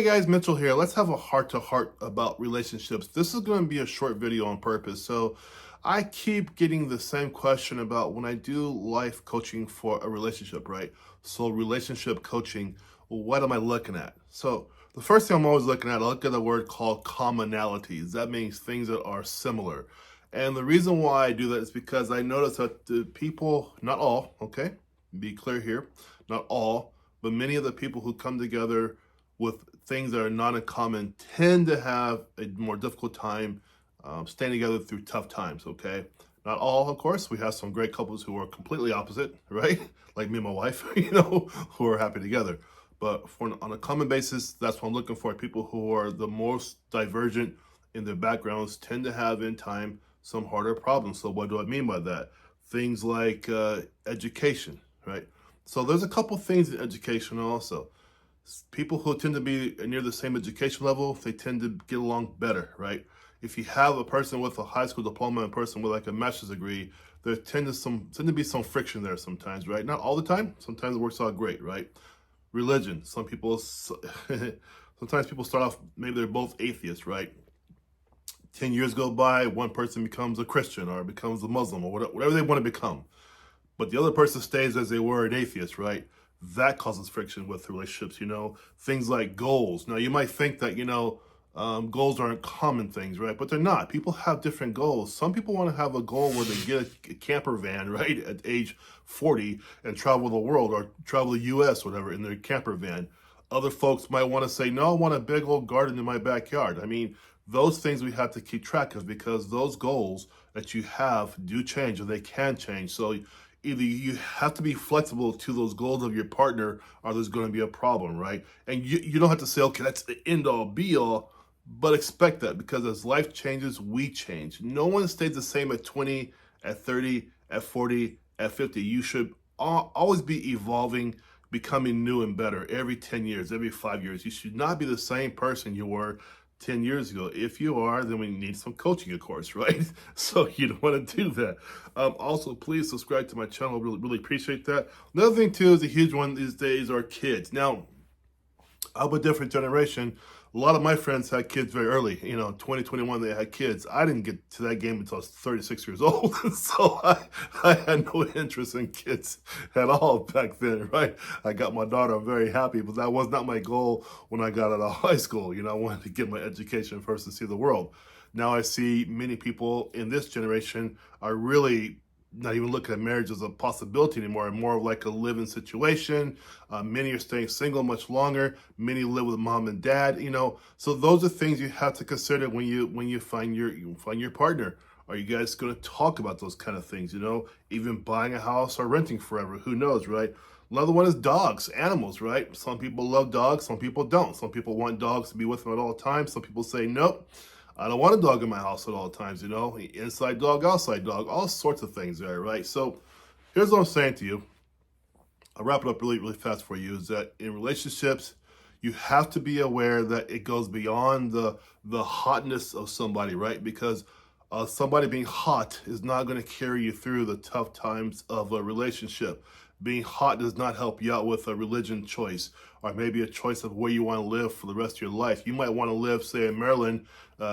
Hey guys, Mitchell here. Let's have a heart-to-heart about relationships. This is going to be a short video on purpose. So I keep getting the same question about when I do life coaching for a relationship, right? So relationship coaching, what am I looking at? So the first thing I'm always looking at, I look at a word called commonalities. That means things that are similar. And the reason why I do that is because I notice that the people, not all, okay, be clear here, not all, but many of the people who come together with things that are not in common tend to have a more difficult time staying together through tough times, okay? Not all, of course. We have some great couples who are completely opposite, right? Like me and my wife, who are happy together. But on a common basis, that's what I'm looking for. People who are the most divergent in their backgrounds tend to have in time some harder problems. So what do I mean by that? Things like education, right? So there's a couple things in education also. People who tend to be near the same education level, they tend to get along better, right? If you have a person with a high school diploma and a person with like a master's degree, there tend to be some friction there sometimes, right? Not all the time. Sometimes it works out great, right? Religion. Sometimes people start off, maybe they're both atheists, right? 10 years go by, one person becomes a Christian or becomes a Muslim or whatever they want to become. But the other person stays as they were an atheist, right? That causes friction with relationships, things like goals. Now, you might think that, goals aren't common things, right? But they're not. People have different goals. Some people want to have a goal where they get a camper van, right, at age 40 and travel the world or travel the U.S., whatever, in their camper van. Other folks might want to say, no, I want a big old garden in my backyard. I mean, those things we have to keep track of because those goals that you have do change or they can change. So either you have to be flexible to those goals of your partner or there's going to be a problem, right? And you don't have to say, okay, that's the end all be all, but expect that because as life changes, we change. No one stays the same at 20, at 30, at 40, at 50. You should always be evolving, becoming new and better every 10 years, every 5 years. You should not be the same person you were 10 years ago. If you are, then we need some coaching, of course, right? So you don't want to do that. Also, please subscribe to my channel. Really appreciate that. Another thing, too, is a huge one these days are kids. Now, I'm a different generation. A lot of my friends had kids very early. 2021, they had kids. I didn't get to that game until I was 36 years old. So I had no interest in kids at all back then, right? I got my daughter. I'm very happy, but that was not my goal when I got out of high school. I wanted to get my education first and see the world. Now I see many people in this generation are really not even looking at marriage as a possibility anymore, and more of like a living situation. Many are staying single much longer. Many live with mom and dad. So those are things you have to consider when you find your partner. Are you guys going to talk about those kind of things? Even buying a house or renting forever. Who knows, right? Another one is dogs, animals, right? Some people love dogs, some people don't. Some people want dogs to be with them at all times. Some people say, nope, I don't want a dog in my house at all times, inside dog, outside dog, all sorts of things there, right? So here's what I'm saying to you. I'll wrap it up really, really fast for you, is that in relationships, you have to be aware that it goes beyond the hotness of somebody, right? Because somebody being hot is not going to carry you through the tough times of a relationship. Being hot does not help you out with a religion choice or maybe a choice of where you want to live for the rest of your life. You might want to live, say, in Maryland.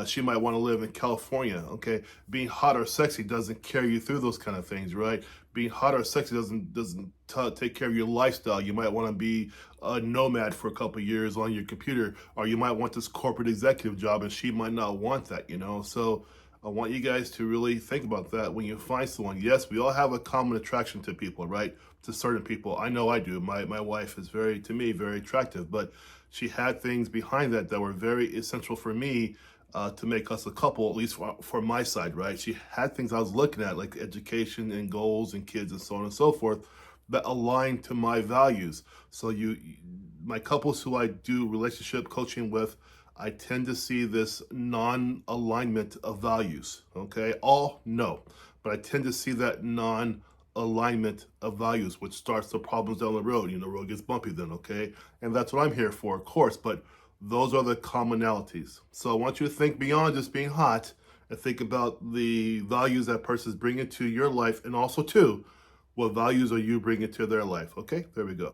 She might want to live in California, okay? Being hot or sexy doesn't carry you through those kind of things, right? Being hot or sexy doesn't take care of your lifestyle. You might want to be a nomad for a couple of years on your computer, or you might want this corporate executive job, and she might not want that, So I want you guys to really think about that when you find someone. Yes, we all have a common attraction to people, right? To certain people. I know I do. My wife is to me, very attractive, but she had things behind that were very essential for me to make us a couple, at least for my side, right? She had things I was looking at, like education and goals and kids and so on and so forth, that aligned to my values. So my couples who I do relationship coaching with, I tend to see this non-alignment of values, okay? All no, but I tend to see that non-alignment of values, which starts the problems down the road. The road gets bumpy then, okay? And that's what I'm here for, of course, but those are the commonalities. So I want you to think beyond just being hot and think about the values that person's bringing to your life, and also, too, what values are you bringing to their life, okay? There we go.